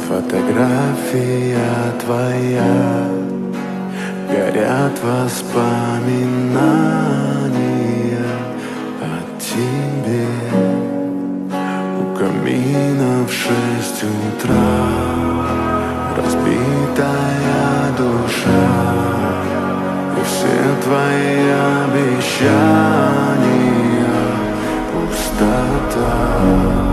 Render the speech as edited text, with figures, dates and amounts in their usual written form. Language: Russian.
Фотография твоя, горят воспоминания о тебе. У камина в 6 утра разбитая душа, и все твои обещания пустота.